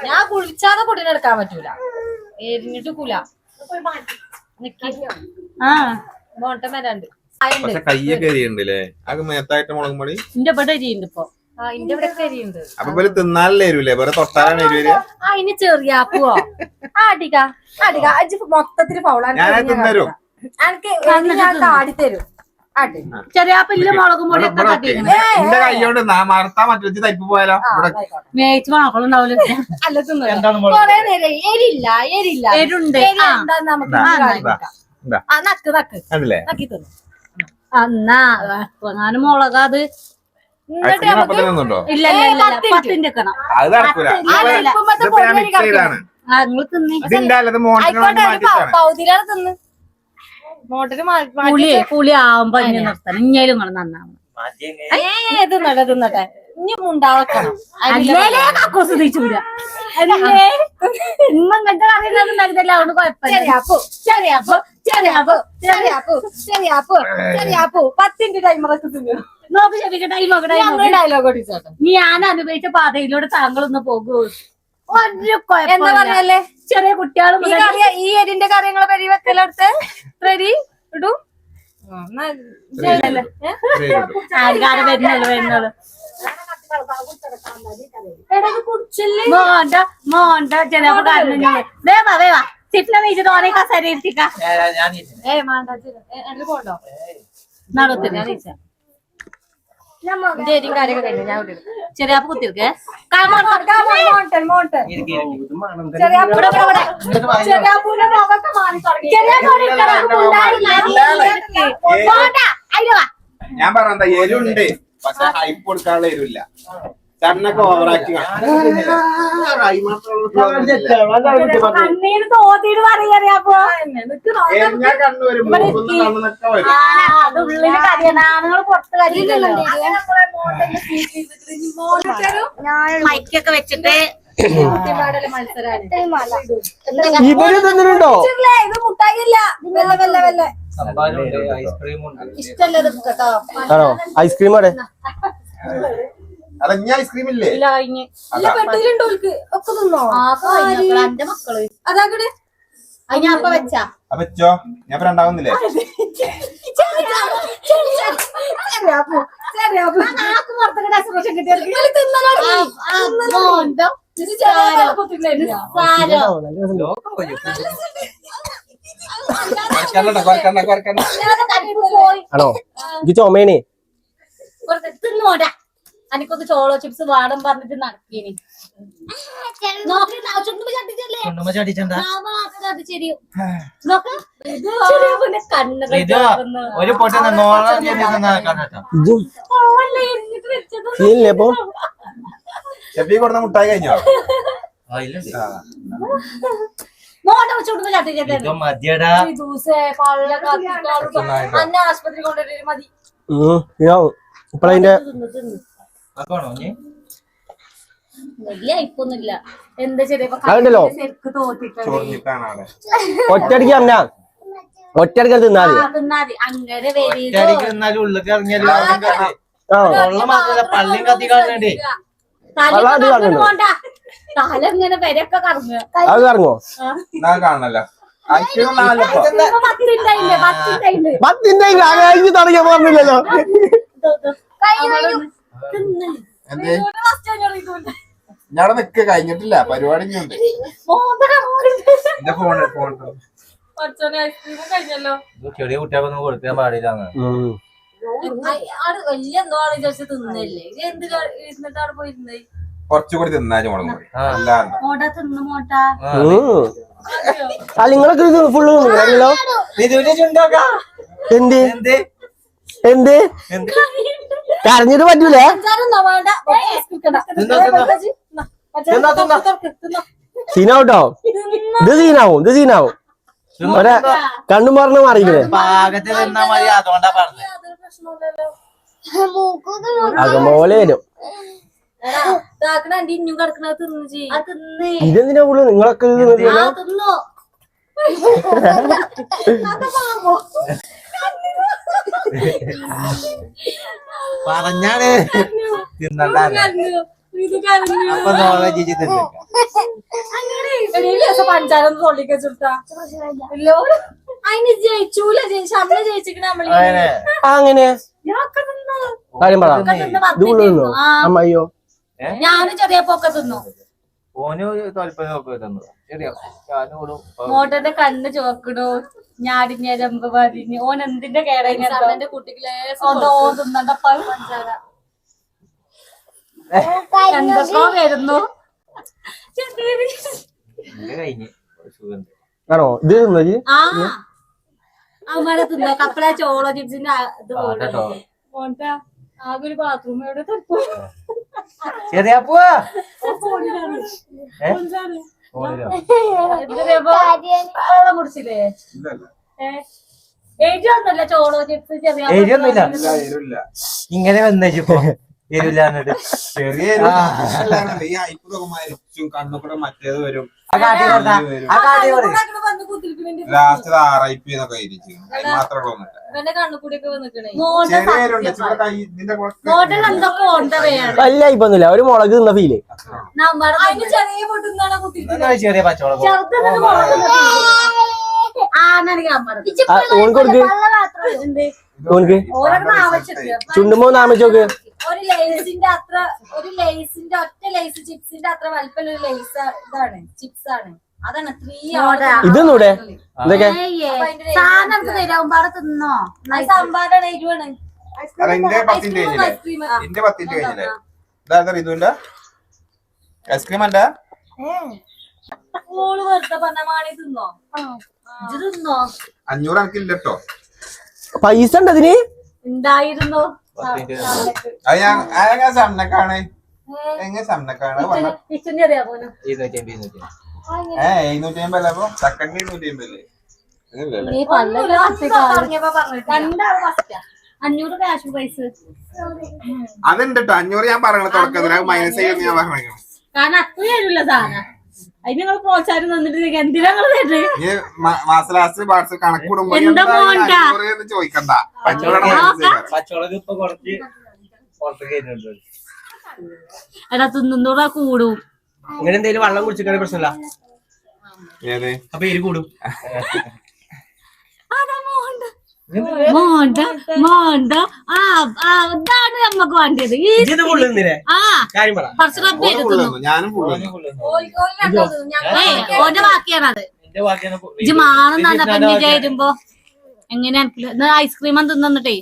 ഞാൻ കുളിച്ചാതെ പൊടിനെടുക്കാൻ പറ്റൂല, എരിഞ്ഞിട്ട് കുല മോട്ടം വരാണ്ട്. പക്ഷെ കയ്യൊക്കെ എരിയുണ്ടല്ലേ? അത് മേത്തായിട്ട് മുളകും പൊടി എന്റെ ഇവിടെ എരിയുണ്ട് ഇപ്പൊ. അതിന്റെ ഇവിടെ എരിയുണ്ട്. അപ്പൊ പോലെ തിന്നാലല്ലേ എരിവില്ലേ? വേറെ തൊട്ടാലാണ് എരിവ് വരിക. അതിന് ചെറിയാക്കുവോ അടിക അടിക അജ് മൊത്തത്തില് പൗളാൻ ഞാൻ തിന്നരും. എനിക്ക് ഞാൻ കാടിത്തരും. ചെറിയാപ്പില്ല മുളകും പൊടിയൊക്കെ എന്റെ കൈയോണ്ട് മറത്താ മറ്റു തരിപ്പ് പോയാലോ? മേച്ച് മക്കളുണ്ടാവില്ല. അല്ല തിന്നു കൊറേ നേരം എരില്ല എരില്ല എരുണ്ട് എന്താ നമുക്ക് നക്ക് നക്ക് നക്കി തിന്നു. എന്നാ ഞാനും മുളക് അത് എന്നിട്ട് നമുക്ക് ഇല്ല 10ന്റെ വെക്കണം. അത് നടക്കൂല. നിങ്ങൾ തിന്നേ പൗതിയിലാണ് തിന്ന് മോട്ടര് പുളി ആവുമ്പോ ഇനി നിർത്തണം. ഇഞ്ഞേലും നിങ്ങൾ നന്നാവണം. തിന്നട്ടെ തിന്നട്ടെ ഇനി മുണ്ടാവക്കണം. കക്കൂസ് തിരിച്ചൂല ഇങ്ങനത്തെ കറികളൊന്നും ഉണ്ടാക്കില്ല. അതുകൊണ്ട് കുഴപ്പമില്ല. ചെറിയാപ്പു 10ന്റെ ടൈമറൊക്കെ തിന്നു. നോക്ക് ശരിക്കട്ടെ ഡയലോഗ് ഓടിച്ചോട്ടെ. ഞാൻ അനുഭവിച്ച പാതയിലൂടെ താങ്കളൊന്ന് പോകൂ. ഒരു എന്താ പറഞ്ഞല്ലേ? ചെറിയ കുട്ടികളും ഈ എരിന്റെ കറികളെ പരി വെക്കലെടുത്ത് റെഡി ഇടൂ. വരുന്നുള്ളു മോണ്ട ചിലപ്പോ വേവാ ചിപ്പിനെ വെച്ചിട്ട് ഓരോ കസേര ഇരുത്തിക്കാം. നടത്തില്ല എരിയും കാര്യമൊക്കെ കഴിഞ്ഞു. ഞാൻ ചെറിയാപ്പ് കുത്തിരിക്കേ ഞാൻ പറഞ്ഞ എരുണ്ട്, പക്ഷെ ഹൈപ്പ് കൊടുക്കാനുള്ള എരുവില്ല. ചണ്ണൊക്കെ ഓവറാക്കി കണ്ണീര് തോത്തിട്ട് പറയറിയാപ്പോ കണ്ണു വരും, കണ്ണൊക്കെ വരും. അത് ഉള്ളില് കരിയാണ്. ആണുങ്ങൾ പുറത്ത് കരിയില്ലല്ലോ. മൈക്കൊക്കെ വെച്ചിട്ട് ഇവര് തിന്നിട്ടുണ്ടോ? ഇത് മുട്ടായില്ല. വെല്ല വെല്ല വെല്ല ഇഷ്ടല്ലേ കേട്ടോ. ആണോ ഐസ്ക്രീം അവിടെ? അല്ല ഇനി ഐസ്ക്രീം ഇല്ലേ? പെട്ടിയിലുണ്ടോ ഒക്കെ തിന്നോ? എന്റെ മക്കള് അതാകട് ഞാൻ അപ്പൊ വെച്ചാ വെച്ചോ. ഞാൻ രണ്ടാവുന്നില്ലേ? ആണോ ഇത് ചുമേണി? തിന്നോടാ എനിക്കൊന്ന് ചോളോ ചിപ്സ് വാടും പറഞ്ഞിട്ട് നടക്കീനി. ഒരു പൊട്ടുന്ന ചെപ്പി കൊടുത്ത മുട്ടായി കഴിഞ്ഞോ? മതിയടാ അന്നെ ആശുപത്രി കൊണ്ടുവരും മതി. ഇപ്പഴതിന്റെ വലിയ അയപ്പൊന്നുമില്ല. എന്താ അതുണ്ടല്ലോ ശരിക്ക് തോത്തിട്ടുണ്ട്. ഒറ്റടിക്ക് അമ്മ ഒറ്റടിക്ക് തിന്നാതി. തിന്നാതി അങ്ങനെ വരി എന്നാലും ഉള്ളിൽ ഇറങ്ങിയാലും മാത്രല്ല പള്ളിയും കത്തി കാണണ്ടേ. തല ഇങ്ങനെ വരൊക്കെ കറങ്ങുക. അത് കറങ്ങോ? കാണണല്ലോ. 10ന്റെ കഴിഞ്ഞ് തുടങ്ങിയ പറഞ്ഞില്ലല്ലോ. ഞാൻ നിക്ക കഴിഞ്ഞിട്ടില്ല പരിപാടി ഇനിയുണ്ട്. എന്റെ ഫോൺ പച്ചോനെ ഐസ്ക്രീം കഴിഞ്ഞല്ലോ. ചെറിയ കുട്ടികൾക്കൊന്നും കൊടുക്കാൻ പാടില്ല. വലിയ എന്തോ ആണ് വിചാരിച്ച് തിന്നല്ലേ എന്ത് ഇരുന്നിട്ട് അവിടെ പോയിരുന്നേ കുറച്ചുകൂടി തിന്നാലും മുളകും പൊടി അല്ലാതെ മോട്ട തിന്ന് മോട്ട നിങ്ങളൊക്കെ ഫുള്ള് തിന്നില്ലല്ലോ. എന്ത് എന്ത് കരഞ്ഞിട്ട് പറ്റൂലേ? സീനാവട്ടോ, ഇത് സീനാവും ഒരെ കണ്ണും പറഞ്ഞ മാറിയില്ലേ? പാകത്തിൽ നിന്നാ മതി, അതുകൊണ്ടാ പറഞ്ഞത്. അതുപോലെ വരും. ഇഞ്ഞും കിടക്കണത് തിന്ന് ഇതെന്തിനാ കൂടുതൽ നിങ്ങളൊക്കെ ഇത് തിന്നില്ലല്ലോ? തിന്നോ പറഞ്ഞാണ് തിന്നണ്ട. അപ്പൊ നോളെ ചേച്ചി തിന്നില്ല. പഞ്ചാര ഒന്ന് തൊള്ളിക്ക് വെച്ചിട്ടാ അതിന് ജയിച്ചൂല ശമ്പള ജയിച്ചിക്കണ നമ്മള് അങ്ങനെ കാര്യം പറ. ഇത് തിന്നോ അമ്മയ്യോ? ഞാനും ചെറിയ പൊക്കെ തിന്നു. ഓന് തോൽപ്പന നോക്കി തന്നു. ശരിയാ, ഞാനും കൂടും. മോട്ടന്റെ കണ്ണ് ചുവക്കണു, ഞാടിഞ്ഞരമ്പ് പതിഞ്ഞ്. ഓൻ എന്തിന്റെ കേടന്റെ കുട്ടിക്ക് ഓൻ തിന്നണ്ടപ്പ എന്തൊക്കെ വരുന്നു. കഴിഞ്ഞ് സുഖം. ആണോ ഇത് തിന്നത്? ആ അമ്മടെ തിന്നോ കപ്പള ചോളോ ചിപ്സിന്റെ ഇത് മോട്ട ആകെ ഒരു ബാത്റൂം എവിടെ തപ്പോ ചെറിയ പോവാ വെള്ളം കുടിച്ചില്ലേ? എഴുതിയൊന്നുമില്ല ചോളോ ചിപ്സ് ചെറിയ എരിയൊന്നുമില്ല. ഇങ്ങനെ വന്നേച്ചിപ്പോ എരില്ലാന്നിട്ട് ചെറിയ ഈ അയിപ്പൊക്കെ മരിച്ചും കണ്ണൊക്കെ മറ്റേത് വരും. ലാസ്റ്റ് RIP എന്നൊക്കെ ആയിരിക്കും. മാത്രമേ എന്തൊക്കെ ഓർഡർ വലിയ ഇപ്പൊന്നുമില്ല, ഒരു മുളക് തിന്ന ഫീല്. ചെറിയ പൊട്ടുന്നാണ് കുത്തിരിക്കുന്നത്. ചെറിയ പച്ചവളം ഓൻ കൊടുക്ക്, ഓനക്ക് ചുണ്ടുമ്പോ നാമിച്ചോക്ക്. ഒരു ലേസിന്റെ അത്ര ഒരു ലേസിന്റെ ഒറ്റ ലേസ് ചിപ്സിന്റെ അത്ര വലിപ്പമുള്ള ഒരു ലേസ് ഇതാണ് ചിപ്സ് ആണ്. അതാണ് 3 ഇതൊന്നൂടെ എന്തൊക്കെ സാധനം തരാവുമ്പാടെ തിന്നോ സംഭാരാണ് എരിവാണ്. എന്റെ 10 കഴിഞ്ഞില്ലേ? ഇതാ ഇതുണ്ട് ഐസ്ക്രീം അല്ല. ഓള് വെറുതെ പറഞ്ഞ മാണി തിന്നോ ഇത് തിന്നോ? 500 എനിക്കില്ല കേട്ടോ. പൈസ ഉണ്ട് അതിന്? ഉണ്ടായിരുന്നു. അത് ഞാൻ സമ്മക്കാണ്. എങ്ങനെ സമ്മക്കാണ് കിച്ചന്റെ അറിയാ പോനോ 250 750 അല്ല. അപ്പൊ സെക്കൻഡ് 250 500 ക്യാഷ് പ്രൈസ് അതുണ്ട് കേട്ടോ. 500 ഞാൻ പറയണത് തുടക്കത്തിൽ മൈനസ് ചെയ്യുന്ന ഞാൻ പറഞ്ഞു. കാരണം അത്ര തരില്ല സാധനം. അതിന് നിങ്ങൾ പ്രോത്സാഹനം തന്നിട്ട് എന്തിനാ മാസം ലാസ്റ്റ് പാർട്സ് കണക്കൂടുമ്പോ ചോദിക്കണ്ട. പച്ചവളക്ക് ഇപ്പൊ കുറച്ച് പുറത്തേക്ക് വരുന്നുണ്ട്. എടാ തിന്നൂറാ കൂടും. ഇങ്ങനെ എന്തെങ്കിലും വെള്ളം കുടിച്ചിട്ട് പ്രശ്നമില്ല. അപ്പൊ എരി കൂടും. മോണ്ട മോണ്ട ഇതാണ് നമ്മക്ക് വേണ്ടത്. ഞാനും ഓന്റെ ബാക്കിയാണത്. ഇജ്ജ് മാണെന്നാണ് വിചാരിക്കുമ്പോ എങ്ങനെയാ ഐസ്ക്രീം തിന്നിട്ടേ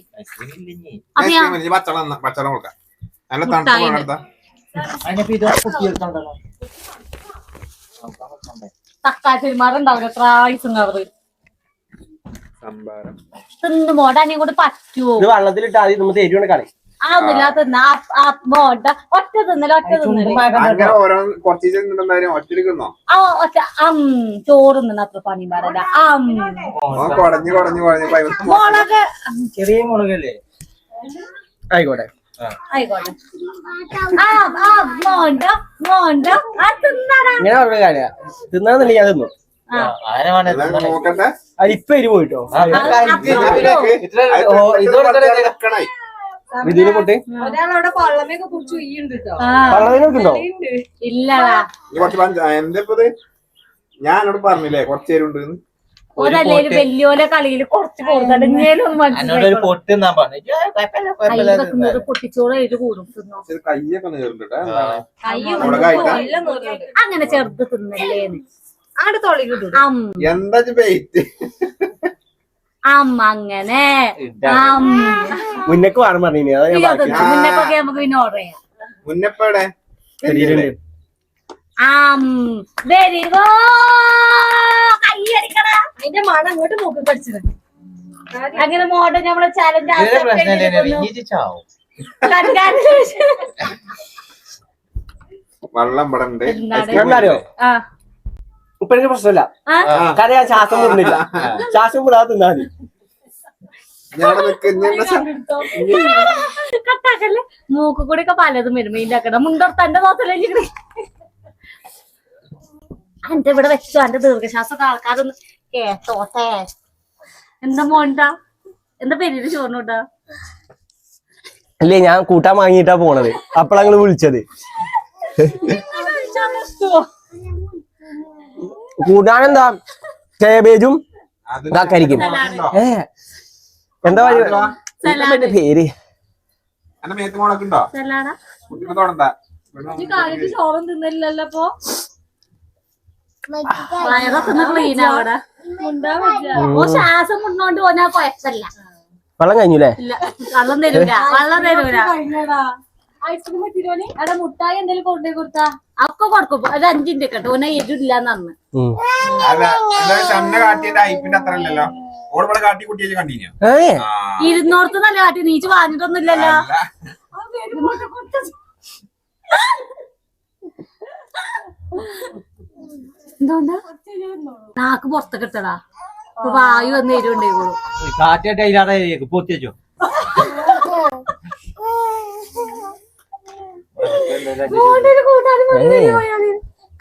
പച്ചവെള്ളം കൊടുക്കാം. നല്ല തണുത്ത തക്കാളി പെരുമാറുണ്ടാവില്ല. എത്ര ഐസും കവറ് തിന്നു മോണ്ട അന്നെ കൊണ്ട് പറ്റുമോ? ഇത് വെള്ളത്തിലിട്ട് ആദ്യം നമ്മൾ എരിവണ കളി. ആവുന്നില്ല തിന്ന മോണ്ട ഒറ്റ തിന്നല ഒറ്റ തിന്നല് ചോറ് തിന്ന അത്ര പണി പാടില്ല. മുളക് ചെറിയ മുളകല്ലേ? ആയിക്കോട്ടെ ആയിക്കോട്ടെ. മോണ്ട മോണ്ട ഇങ്ങനെ പറഞ്ഞ കാര്യ തിന്നാന്നില്ല ഞാൻ തിന്നു. നോക്കട്ടെ. ഇപ്പൊ എരി പോയിട്ടോ. ഇതിന് പൊട്ടി ഒരാളവിടെ പള്ളമൊക്കെ കുറിച്ച് ഉയ്യുണ്ട് കേട്ടോ. പള്ളതിനൊക്കെണ്ടോ? ഇല്ലടാ എന്റെ ഞാനോട് പറഞ്ഞില്ലേ കുറച്ചേരുണ്ട്. ഓരല്ലേലും വലിയോലെ കളിയിൽ കുറച്ച് കൂടുതൽ ഇങ്ങനെയൊന്നും എന്നോട് ഒരു പൊട്ട് തിന്നാൻ പറഞ്ഞു കയ്യിൽ വെക്കുന്നത് പൊട്ടിച്ചോറ് എഴുതി കൂടും തിന്നോ കയ്യൊക്കെ നേരിട്ടോ അങ്ങനെ ചെറുത് തിന്നല്ലേന്ന് അങ്ങോട്ട് തൊളികിട്ടു എന്താ വെയിറ്റ് അങ്ങനെ മുന്നേക്ക് വേണം പറഞ്ഞു മുന്നൊക്കെ നമുക്ക് പിന്നെ ഓർഡർ ചെയ്യാം മുന്നപ്പടെ വെരി ഗോ കയ്യടിക്കട അതിന്റെ മണം അങ്ങോട്ട് മൂക്കി കടിച്ചത് അങ്ങനെ മോഡൽ നമ്മളെ ചാലഞ്ച് വെള്ളം ഇവിടെ ഉണ്ട് എന്താറിയോ ഇപ്പൊ എനിക്ക് പ്രശ്നമില്ല കാരണം ഞാൻ ശ്വാസം വിടുന്നില്ല ശ്വാസം വിടാതെ തിന്നാ മതി കട്ടാക്കല്ലേ മൂക്ക് കൂടി ഒക്കെ പലതും വരും മീൻ്റെ മുണ്ടോർത്ത് എന്റെ തോത്തല്ലേ എന്റെ ഇവിടെ വെച്ചോ എന്റെ ദീർഘശ്വാസമൊക്കെ ആൾക്കാരൊന്ന് കേട്ടോട്ടെ എന്താ മോണ്ടാ എന്താ പെരിയുടെ ചോറിനോട്ടാ അല്ലേ ഞാൻ കൂട്ടാൻ വാങ്ങിയിട്ടാ പോണത് അപ്പഴാ നിങ്ങള് വിളിച്ചത് കൂട്ടാനെന്താ കേബേജും കരിക്കും എന്താ പറയുക പേര് എന്റെ മേത്ത് മോളൊക്കെ ഉണ്ടോ സലാഡാ കുട്ടിനെ തോടണ്ടാ കാര്യത്തിൽ ചോറും തിന്നില്ലല്ലോ അപ്പൊ വയറൊക്കെ ക്ലീൻ ആവടാ ഓ ശ്വാസം മുന്നോണ്ട് പോനാ കൊഴപ്പല്ല വെള്ളം കഴിഞ്ഞൂലേ ഇല്ല വെള്ളം തരൂല വെള്ളം തരൂല ഐസ്ക്രീം പറ്റിരോന് അവിടെ മുട്ടായി എന്തെങ്കിലും കൊണ്ടുപോയി കൊടുത്താ ഒക്കെ കൊടുക്കും ഒരു 5 മിനിറ്റ് കേട്ടോ ഓനെ എരില്ലാന്ന് അന്ന് ഷംന കാട്ടിന്റെ ഐപ്പിന്റെ അത്ര അല്ലല്ലോ ഓളിവിടെ കാട്ടി കുട്ടിയെ കണ്ടീനോ ഇരുന്നോടത്ത് നല്ല കാട്ടി നീച്ച് വാങ്ങിട്ടൊന്നും ഇല്ലല്ലോ എന്തുകൊണ്ടാ നാക്ക് പുറത്ത് കിട്ടടാ വായു വന്ന് എരിവുണ്ടായിക്കോളൂ കാറ്റായിട്ട് അതിലാതെ പൊത്തിവെച്ചോ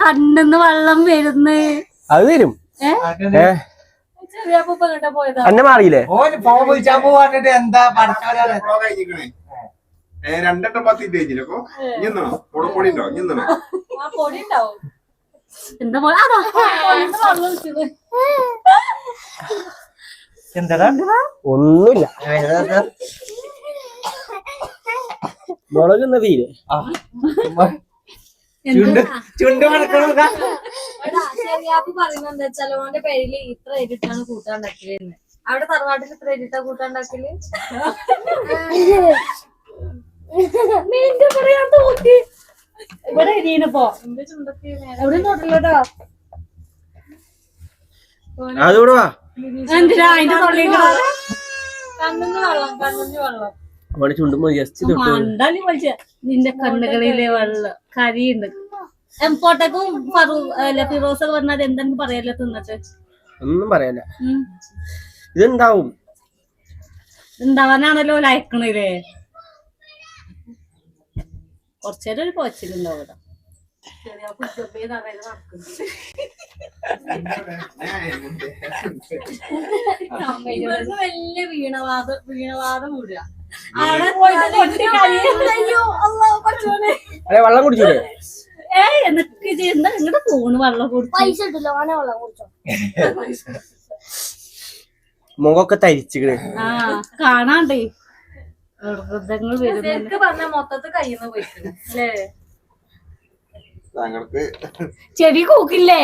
കണ്ണിന്ന് വെള്ളം വരുന്ന് അത് തരും ചെറിയ പൂപ്പ കണ്ട പോയതാ എന്നെ മാറിയില്ലേ ഓന് ഫോൺ വിളിച്ചാൻ പോവാണ്ടിട്ട് എന്താ പഠിച്ചവരാണ് രണ്ടെണ്ണം 10 ഇഞ്ചില്ലേ അപ്പൊ ഇന്നോ പൊടി ഉണ്ടോ ഇന്നോ ആ പൊടി ഉണ്ടാവും എന്താ പോലെ അതാ എന്താ ഒന്നുമില്ല മുളകുന്ന തീരെ ചുണ്ട് മണക്കണം ചെറിയാപ്പ് പറയുന്നത് എന്താ വെച്ചാൽ ഓന്റെ പേരില് ഇത്ര എരിട്ടാണ് കൂട്ടാണ്ടാക്കല് അവിടെ തറവാട്ടിൽ ഇത്ര എരിട്ടാ കൂട്ടാണ്ടാക്കല് പറയാൻ തോന്നി ഇവിടെ എരിയണിപ്പോ എന്റെ ചുണ്ടത്തി എവിടെ നോട്ടില്ലോട്ടോ അതുകൂടെ വാ എന്തിനാ അതിന്റെ തൊള്ളിക്കോ കണ്ണിന് വെള്ളം അവിടെ ചുണ്ടുമ്പോ ജസ്റ്റ് തൊട്ട് മണ്ടാലി വലിച്ച നിന്റെ കണ്ണുകളിലെ വെള്ളം കരിയുണ്ട് എംപോട്ടക്കും ഫിറോസൊക്കെ പറഞ്ഞാൽ എന്തെങ്കിലും പറയല്ലോ തിന്നിട്ട് ഒന്നും പറയാല്ല ഇതുണ്ടാവും ഉണ്ടാവാനാണല്ലോ ലയക്കണില്ലേ കൊറച്ചേരം ഒരു പോച്ചിലുണ്ടാവും ഇവിടെ വലിയ വീണവാദം വിടുക അതെ വെള്ളം കുടിച്ചൂലേ എന്നൊക്കെ ചെയ്യുന്ന നിങ്ങളുടെ ഫോണ് വെള്ളം പൈസ ഇട്ടില്ല ഓനെ വെള്ളം കുടിച്ചോ മുഖമൊക്കെ തരിച്ചിക്കണ് ആ കാണാണ്ടേ വൃദ്ധങ്ങൾ വരുന്നുണ്ട് ശരിക്ക് പറഞ്ഞ മൊത്തത്തിൽ കയ്യിന്ന് പോയിട്ടുണ്ട് അല്ലേ താങ്കൾക്ക് ചെടി കൂക്കില്ലേ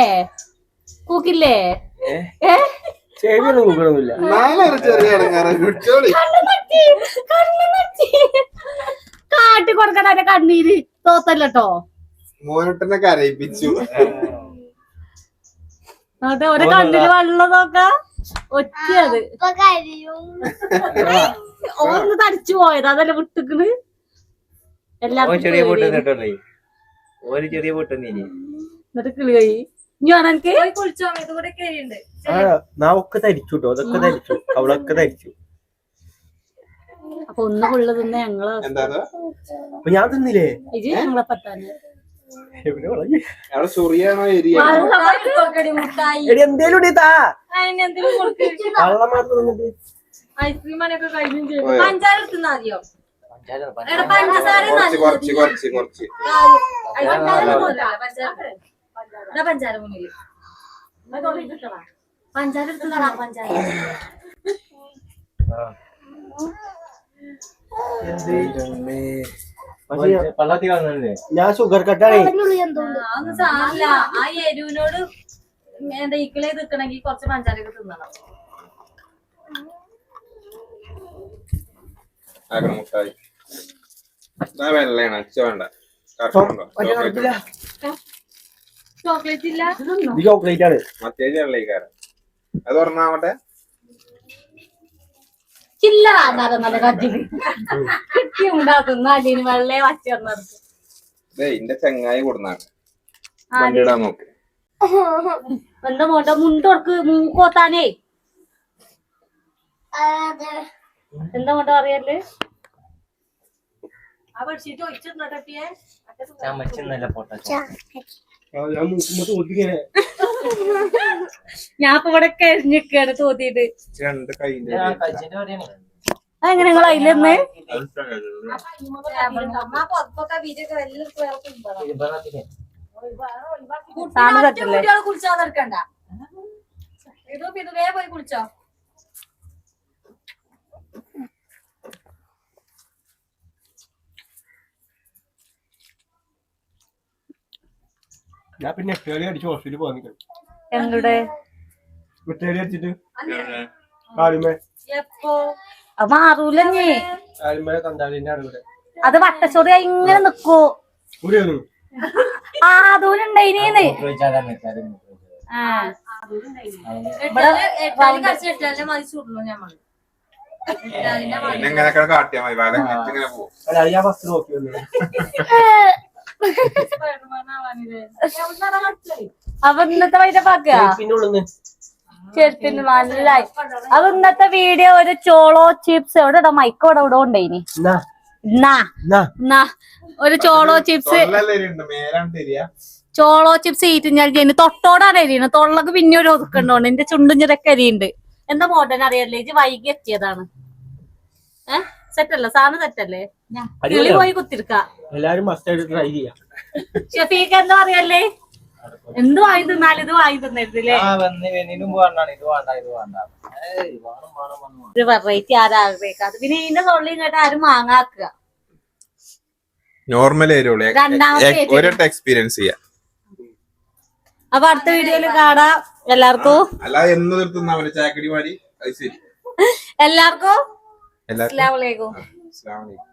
കൂക്കില്ലേ ചെവിയൊന്നും കൂക്കണമില്ല നാളെ ചെറിയ ഇടങ്ങാറ് കുടിച്ചോളി കാട്ടി കൊടുക്കണ കണ്ണീര് തോത്തല്ലോ മോനോട്ടനെ കരയിപ്പിച്ചു എന്നിട്ട് ഓരോ കണ്ണില് വെള്ളം നോക്കാ ഒറ്റയത് ഓന്ന് തടിച്ചു പോയത് അതല്ലേ വിട്ടിക്കണ് ചെറിയ പൊട്ട് എല്ലാവർക്കും കേട്ടോളേ ഒരു ചെറിയ പൊട്ടുന്നില്ലേ എന്നിട്ട് കിളി കഴി ഇനി എനിക്ക് പോയി കുളിച്ചോ ഇത് കൂടെ കേറിയുണ്ട് നാവൊക്കെ തരിച്ചു കേട്ടോ അതൊക്കെ തരിച്ചു അവളൊക്കെ തരിച്ചു അപ്പൊ ഒന്ന് ഫുള്ള് തിന്ന ഞങ്ങള് എന്താ അപ്പൊ ഞാൻ തിന്നില്ലേ ഇത് ഞങ്ങളെ പറ്റാന് അവിടെ ചൊറിയാണോ എരിയ മുട്ടായി എടി എന്തേലും ഇടി താ അതിനെന്തെങ്കിലും കൊടുക്ക് വെള്ളം മാത്രം തിന്നിട്ട് ഐസ്ക്രീം ആണൊക്കെ കഴിഞ്ഞും ചെയ്തു പഞ്ചാര എടുത്തുന്ന ആദ്യം എടാ പഞ്ചസാര കുറച്ച് പഞ്ചാര മുന്നിൽ പഞ്ചാര എടുത്ത് പഞ്ചാര പള്ളത്തി കാണുന്നല്ലേ ഞാൻ ഷുഗർ കട്ടാണ്. അതൊന്നും സാറില്ല. ആ എരിവിനോട് എന്താ ഈക്കളെ നിക്കണെങ്കി കുറച്ച് പഞ്ചാരയൊക്കെ തിന്നണം. ആക്കണം മുട്ടായി. വെള്ളയാണ് അച്ഛ വേണ്ട. കറുപ്പുണ്ടോ? ചോക്ലേറ്റ് ഇല്ല ഇത് ചോക്ലേറ്റ് ആണ്. മറ്റേ വെള്ളയിക്കാരൻ അത് പറഞ്ഞാവട്ടെ. ചില്ല നല്ല കട്ടിക്ക് കിട്ടി ഉണ്ടാക്കുന്ന അതിന് വെള്ളയെ വച്ചേർന്നത്. ഇന്റെ ചെങ്ങായി കൊടുന്നാണ് വണ്ടിയിടാൻ നോക്ക്. എന്താ മോണ്ട മുണ്ടോർക്ക് മൂക്കോത്താനേ എന്താ മോണ്ട പറയല്ലേ? ആ ബെഡ്ഷീറ്റ് ഒഴിച്ചിരുന്നോട്ടെ. ചമച്ചെന്നല്ല പൊട്ട ഞാൻ മുമ്പ് തോറ്റിങ്ങനെ ഞാൻ ഇപ്പൊ ഇവിടെ കരിഞ്ഞിക്കാണ് തോത്തിട്ട്. രണ്ട് കൈന്റെ അതെങ്ങനെ നിങ്ങൾ അതിലെന്ന് പൊറത്തൊക്കെ വീഡിയോ എല്ലാവർക്കും സാധനം തട്ടല്ലേ? കുളിച്ചോ നടക്കണ്ട. ഇത് വേഗം പോയി കുളിച്ചോ. ഞാൻ പിന്നെ എട്ടേളി അടിച്ച് ഹോസ്പിറ്റലിൽ പോകാൻ നിൽക്കണം. എങ്ങടെ എട്ടേളി അടിച്ചിട്ട് കാലുമേ എപ്പോ അത് മാറൂലഞ്ഞേ. കാലുമേ തണ്ടാലിന്റെ അവിടെ അത് വട്ടച്ചൊറി ഇങ്ങനെ നിക്കൂ. കൂടിയൊന്നും ആദൂരുണ്ടായിനീന്ന്. പിന്നെ ഇങ്ങനെയൊക്കെ കാട്ടിയാ മതി. വല ഇങ്ങനെ പോകും. അല്ല ഞാൻ ഫസ്റ്റ് നോക്കി വന്നത്. അപ്പൊ ഇന്നത്തെ വൈകിട്ടപ്പാക്കുക പിന്നെ ഉള്ളുന്ന് ചെരുപ്പിന് നല്ലായി. അപ്പൊ ഇന്നത്തെ വീഡിയോ ഒരു ചോളോ ചിപ്സ് എവിടെ ഇടാ മൈക്ക് ഇവിടെ ഉണ്ടായിനി. ഒരു ചോളോ ചിപ്സ് ചോളോ ചിപ്സ് ഈറ്റിഞ്ഞാൽ തൊട്ടോടാണ് എരിയുന്നത്. തൊള്ളക്ക് പിന്നെ ഒരു ഒതുക്കണ്ടോണ്ട് എന്റെ ചുണ്ടും ചിരക്ക് എരിയുണ്ട്. എന്താ മോട്ടൻ അറിയാല്ലേ? ഇത് വൈകി എത്തിയതാണ്. സെറ്റല്ലേ? സാധനം സെറ്റല്ലേ? കിളി പോയി കുത്തിരിക്ക. എല്ലാരും മസ്റ്റായിട്ട് ട്രൈ ചെയ്യാം. ഷഫീക്ക് എന്താ പറയല്ലേ? എന്ത് വാങ്ങി തിന്നാലും ഇത് വാങ്ങി തിന്നരുതില്ലേ? ഒരു വെറൈറ്റി ആരാഗ്രഹിക്കാതെ. പിന്നെ ഇതിന്റെ തൊള്ളിയും കേട്ട് ആരും വാങ്ങാക്കുക. നോർമൽ ഏരിയ രണ്ടാമത്തെ ഒരൊറ്റ എക്സ്പീരിയൻസ് ചെയ്യാം. അപ്പൊ അടുത്ത വീഡിയോയില് കാണാം. എല്ലാവർക്കും അല്ലാതെ എന്ന് തിന്നാ പോലെ ചാക്കടി മാടി. അത് ശരി. എല്ലാവർക്കും എല്ലാവർക്കും അസ്സലാമു അലൈക്കും. അസ്സലാമു അലൈക്കും.